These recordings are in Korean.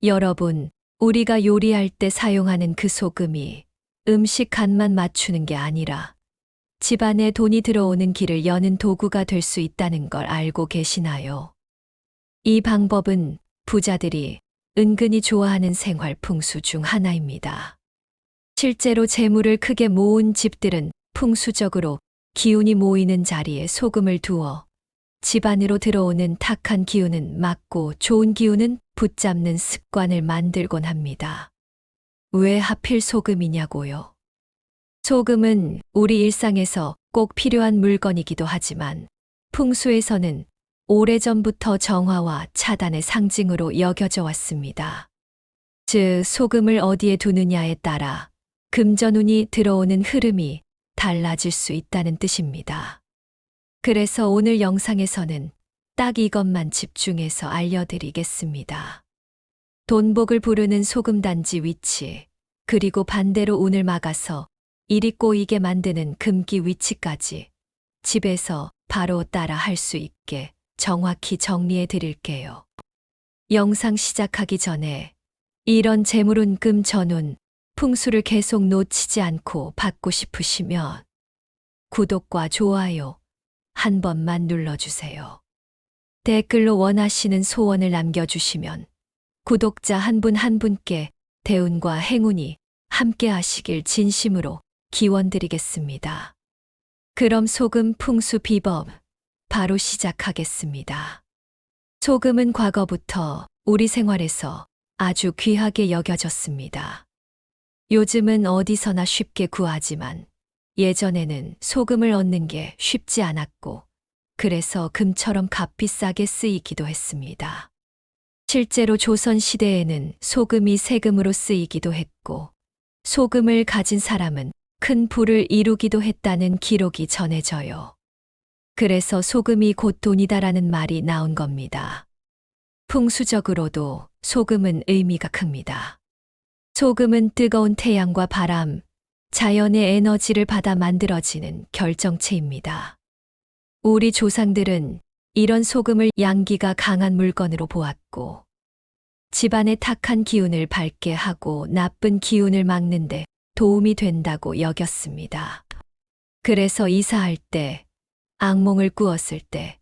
여러분, 우리가 요리할 때 사용하는 그 소금이 음식 간만 맞추는 게 아니라 집안에 돈이 들어오는 길을 여는 도구가 될 수 있다는 걸 알고 계시나요? 이 방법은 부자들이 은근히 좋아하는 생활 풍수 중 하나입니다. 실제로 재물을 크게 모은 집들은 풍수적으로 기운이 모이는 자리에 소금을 두어 집 안으로 들어오는 탁한 기운은 막고 좋은 기운은 붙잡는 습관을 만들곤 합니다. 왜 하필 소금이냐고요? 소금은 우리 일상에서 꼭 필요한 물건이기도 하지만 풍수에서는 오래전부터 정화와 차단의 상징으로 여겨져 왔습니다. 즉, 소금을 어디에 두느냐에 따라 금전운이 들어오는 흐름이 달라질 수 있다는 뜻입니다. 그래서 오늘 영상에서는 딱 이것만 집중해서 알려드리겠습니다. 돈복을 부르는 소금단지 위치, 그리고 반대로 운을 막아서 일이 꼬이게 만드는 금기 위치까지 집에서 바로 따라 할 수 있게 정확히 정리해 드릴게요. 영상 시작하기 전에 이런 재물운 금전운, 풍수를 계속 놓치지 않고 받고 싶으시면 구독과 좋아요 한 번만 눌러주세요. 댓글로 원하시는 소원을 남겨주시면 구독자 한 분 한 분께 대운과 행운이 함께 하시길 진심으로 기원드리겠습니다. 그럼 소금 풍수 비법 바로 시작하겠습니다. 소금은 과거부터 우리 생활에서 아주 귀하게 여겨졌습니다. 요즘은 어디서나 쉽게 구하지만 예전에는 소금을 얻는 게 쉽지 않았고 그래서 금처럼 값비싸게 쓰이기도 했습니다. 실제로 조선시대에는 소금이 세금으로 쓰이기도 했고 소금을 가진 사람은 큰 부를 이루기도 했다는 기록이 전해져요. 그래서 소금이 곧 돈이다라는 말이 나온 겁니다. 풍수적으로도 소금은 의미가 큽니다. 소금은 뜨거운 태양과 바람, 자연의 에너지를 받아 만들어지는 결정체입니다. 우리 조상들은 이런 소금을 양기가 강한 물건으로 보았고, 집안의 탁한 기운을 밝게 하고 나쁜 기운을 막는데 도움이 된다고 여겼습니다. 그래서 이사할 때, 악몽을 꾸었을 때,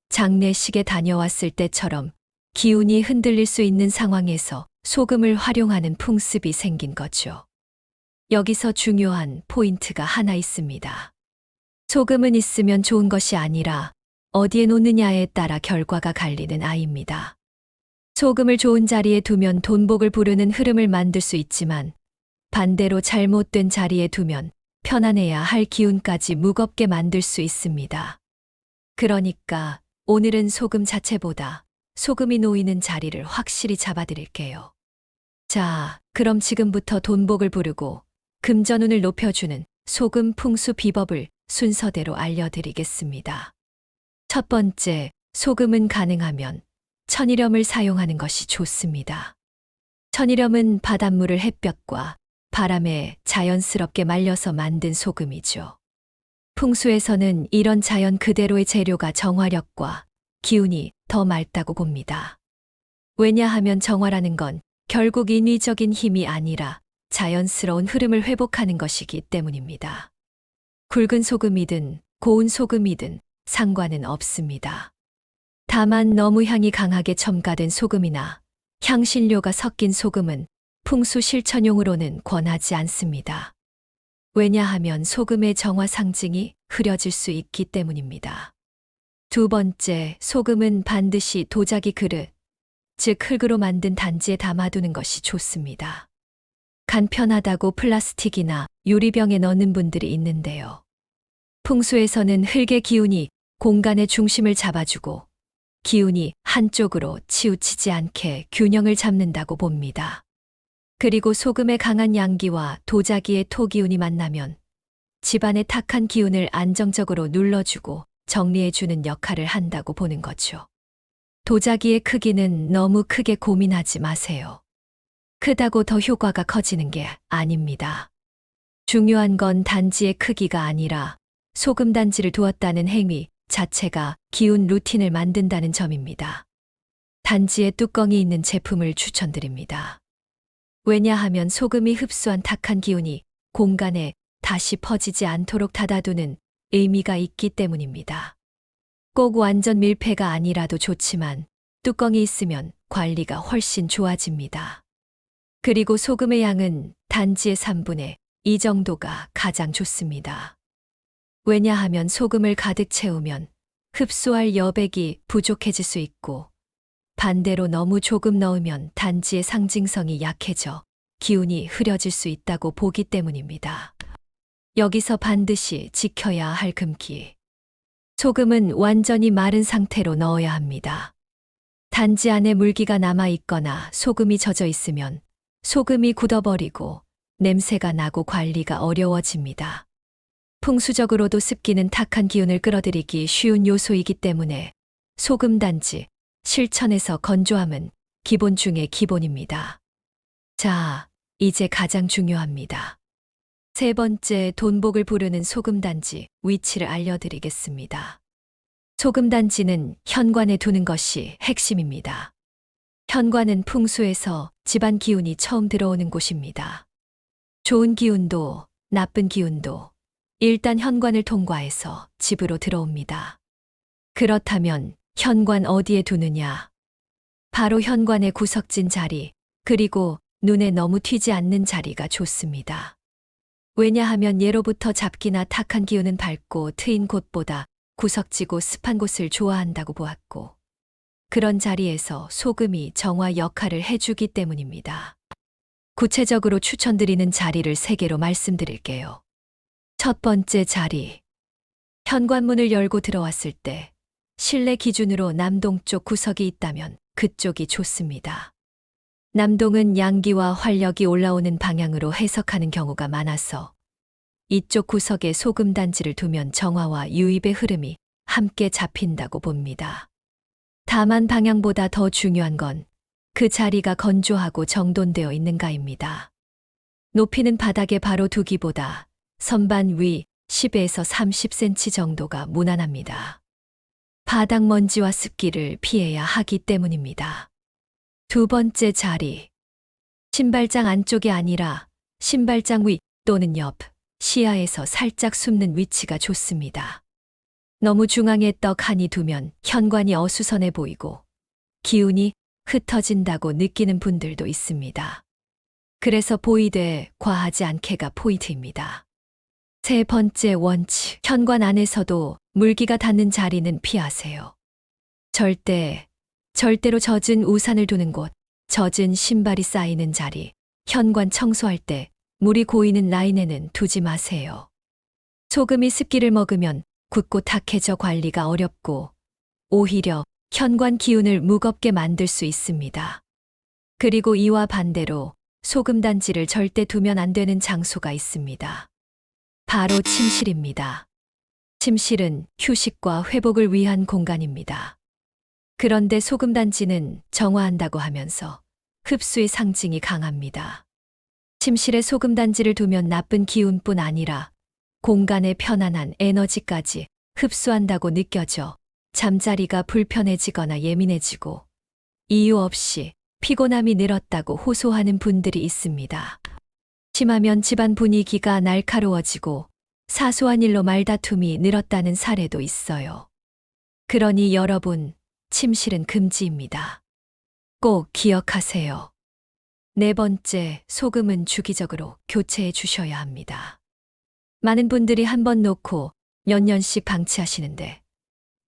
장례식에 다녀왔을 때처럼 기운이 흔들릴 수 있는 상황에서 소금을 활용하는 풍습이 생긴 거죠. 여기서 중요한 포인트가 하나 있습니다. 소금은 있으면 좋은 것이 아니라 어디에 놓느냐에 따라 결과가 갈리는 아이입니다. 소금을 좋은 자리에 두면 돈복을 부르는 흐름을 만들 수 있지만 반대로 잘못된 자리에 두면 편안해야 할 기운까지 무겁게 만들 수 있습니다. 그러니까 오늘은 소금 자체보다 소금이 놓이는 자리를 확실히 잡아드릴게요. 자, 그럼 지금부터 돈복을 부르고 금전운을 높여주는 소금 풍수 비법을 순서대로 알려드리겠습니다. 첫 번째, 소금은 가능하면 천일염을 사용하는 것이 좋습니다. 천일염은 바닷물을 햇볕과 바람에 자연스럽게 말려서 만든 소금이죠. 풍수에서는 이런 자연 그대로의 재료가 정화력과 기운이 더 맑다고 봅니다. 왜냐하면 정화라는 건 결국 인위적인 힘이 아니라 자연스러운 흐름을 회복하는 것이기 때문입니다. 굵은 소금이든 고운 소금이든 상관은 없습니다. 다만 너무 향이 강하게 첨가된 소금이나 향신료가 섞인 소금은 풍수 실천용으로는 권하지 않습니다. 왜냐하면 소금의 정화 상징이 흐려질 수 있기 때문입니다. 두 번째, 소금은 반드시 도자기 그릇, 즉 흙으로 만든 단지에 담아두는 것이 좋습니다. 간편하다고 플라스틱이나 유리병에 넣는 분들이 있는데요. 풍수에서는 흙의 기운이 공간의 중심을 잡아주고 기운이 한쪽으로 치우치지 않게 균형을 잡는다고 봅니다. 그리고 소금의 강한 양기와 도자기의 토기운이 만나면 집안의 탁한 기운을 안정적으로 눌러주고 정리해주는 역할을 한다고 보는 거죠. 도자기의 크기는 너무 크게 고민하지 마세요. 크다고 더 효과가 커지는 게 아닙니다. 중요한 건 단지의 크기가 아니라 소금 단지를 두었다는 행위 자체가 기운 루틴을 만든다는 점입니다. 단지에 뚜껑이 있는 제품을 추천드립니다. 왜냐하면 소금이 흡수한 탁한 기운이 공간에 다시 퍼지지 않도록 닫아두는 의미가 있기 때문입니다. 꼭 완전 밀폐가 아니라도 좋지만 뚜껑이 있으면 관리가 훨씬 좋아집니다. 그리고 소금의 양은 단지의 3분의 2 정도가 가장 좋습니다. 왜냐하면 소금을 가득 채우면 흡수할 여백이 부족해질 수 있고 반대로 너무 조금 넣으면 단지의 상징성이 약해져 기운이 흐려질 수 있다고 보기 때문입니다. 여기서 반드시 지켜야 할 금기. 소금은 완전히 마른 상태로 넣어야 합니다. 단지 안에 물기가 남아 있거나 소금이 젖어 있으면 소금이 굳어버리고 냄새가 나고 관리가 어려워집니다. 풍수적으로도 습기는 탁한 기운을 끌어들이기 쉬운 요소이기 때문에 소금 단지, 실천에서 건조함은 기본 중의 기본입니다. 자, 이제 가장 중요합니다. 세 번째, 돈복을 부르는 소금단지 위치를 알려드리겠습니다. 소금단지는 현관에 두는 것이 핵심입니다. 현관은 풍수에서 집안 기운이 처음 들어오는 곳입니다. 좋은 기운도 나쁜 기운도 일단 현관을 통과해서 집으로 들어옵니다. 그렇다면 현관 어디에 두느냐? 바로 현관의 구석진 자리, 그리고 눈에 너무 튀지 않는 자리가 좋습니다. 왜냐하면 예로부터 잡기나 탁한 기운은 밝고 트인 곳보다 구석지고 습한 곳을 좋아한다고 보았고, 그런 자리에서 소금이 정화 역할을 해주기 때문입니다. 구체적으로 추천드리는 자리를 3개로 말씀드릴게요. 첫 번째 자리. 현관문을 열고 들어왔을 때 실내 기준으로 남동쪽 구석이 있다면 그쪽이 좋습니다. 남동은 양기와 활력이 올라오는 방향으로 해석하는 경우가 많아서 이쪽 구석에 소금단지를 두면 정화와 유입의 흐름이 함께 잡힌다고 봅니다. 다만 방향보다 더 중요한 건 그 자리가 건조하고 정돈되어 있는가입니다. 높이는 바닥에 바로 두기보다 선반 위 10에서 30cm 정도가 무난합니다. 바닥 먼지와 습기를 피해야 하기 때문입니다. 두 번째 자리. 신발장 안쪽이 아니라 신발장 위 또는 옆, 시야에서 살짝 숨는 위치가 좋습니다. 너무 중앙에 떡하니 두면 현관이 어수선해 보이고 기운이 흩어진다고 느끼는 분들도 있습니다. 그래서 보이되 과하지 않게가 포인트입니다. 세 번째 원칙. 현관 안에서도 물기가 닿는 자리는 피하세요. 절대로 젖은 우산을 두는 곳, 젖은 신발이 쌓이는 자리, 현관 청소할 때 물이 고이는 라인에는 두지 마세요. 소금이 습기를 먹으면 굳고 탁해져 관리가 어렵고 오히려 현관 기운을 무겁게 만들 수 있습니다. 그리고 이와 반대로 소금단지를 절대 두면 안 되는 장소가 있습니다. 바로 침실입니다. 침실은 휴식과 회복을 위한 공간입니다. 그런데 소금단지는 정화한다고 하면서 흡수의 상징이 강합니다. 침실에 소금단지를 두면 나쁜 기운뿐 아니라 공간의 편안한 에너지까지 흡수한다고 느껴져 잠자리가 불편해지거나 예민해지고 이유 없이 피곤함이 늘었다고 호소하는 분들이 있습니다. 심하면 집안 분위기가 날카로워지고 사소한 일로 말다툼이 늘었다는 사례도 있어요. 그러니 여러분, 침실은 금지입니다. 꼭 기억하세요. 네 번째, 소금은 주기적으로 교체해 주셔야 합니다. 많은 분들이 한 번 놓고 몇 년씩 방치하시는데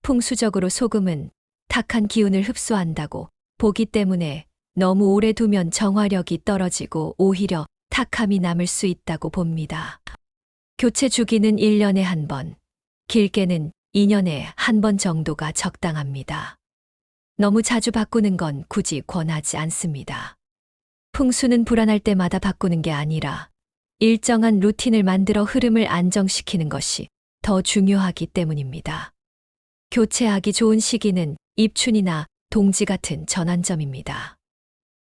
풍수적으로 소금은 탁한 기운을 흡수한다고 보기 때문에 너무 오래 두면 정화력이 떨어지고 오히려 탁함이 남을 수 있다고 봅니다. 교체 주기는 1년에 한 번, 길게는 2년에 한 번 정도가 적당합니다. 너무 자주 바꾸는 건 굳이 권하지 않습니다. 풍수는 불안할 때마다 바꾸는 게 아니라 일정한 루틴을 만들어 흐름을 안정시키는 것이 더 중요하기 때문입니다. 교체하기 좋은 시기는 입춘이나 동지 같은 전환점입니다.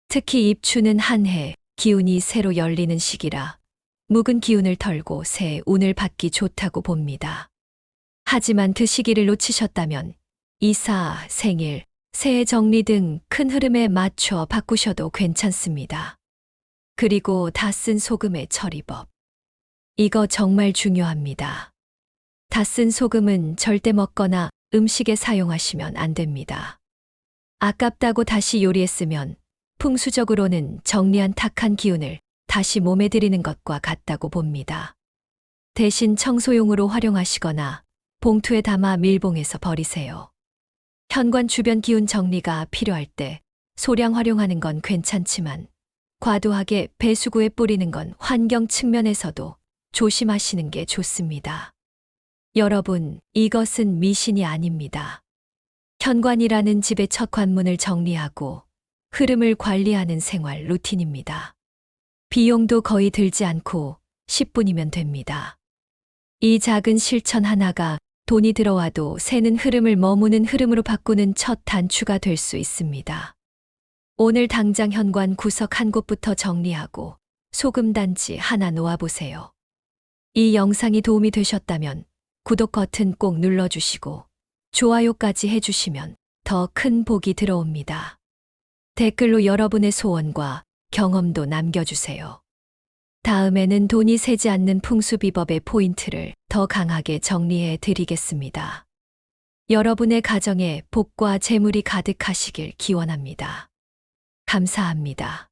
특히 입춘은 한 해 기운이 새로 열리는 시기라 묵은 기운을 털고 새 운을 받기 좋다고 봅니다. 하지만 그 시기를 놓치셨다면 이사, 생일, 세액 정리 등 큰 흐름에 맞춰 바꾸셔도 괜찮습니다. 그리고 다 쓴 소금의 처리법. 이거 정말 중요합니다. 다 쓴 소금은 절대 먹거나 음식에 사용하시면 안 됩니다. 아깝다고 다시 요리에 쓰면 풍수적으로는 정리한 탁한 기운을 다시 몸에 들이는 것과 같다고 봅니다. 대신 청소용으로 활용하시거나 봉투에 담아 밀봉해서 버리세요. 현관 주변 기운 정리가 필요할 때 소량 활용하는 건 괜찮지만 과도하게 배수구에 뿌리는 건 환경 측면에서도 조심하시는 게 좋습니다. 여러분, 이것은 미신이 아닙니다. 현관이라는 집의 첫 관문을 정리하고 흐름을 관리하는 생활 루틴입니다. 비용도 거의 들지 않고 10분이면 됩니다. 이 작은 실천 하나가 돈이 들어와도 새는 흐름을 머무는 흐름으로 바꾸는 첫 단추가 될 수 있습니다. 오늘 당장 현관 구석 한 곳부터 정리하고 소금 단지 하나 놓아보세요. 이 영상이 도움이 되셨다면 구독 버튼 꼭 눌러주시고 좋아요까지 해주시면 더 큰 복이 들어옵니다. 댓글로 여러분의 소원과 경험도 남겨주세요. 다음에는 돈이 새지 않는 풍수비법의 포인트를 더 강하게 정리해 드리겠습니다. 여러분의 가정에 복과 재물이 가득하시길 기원합니다. 감사합니다.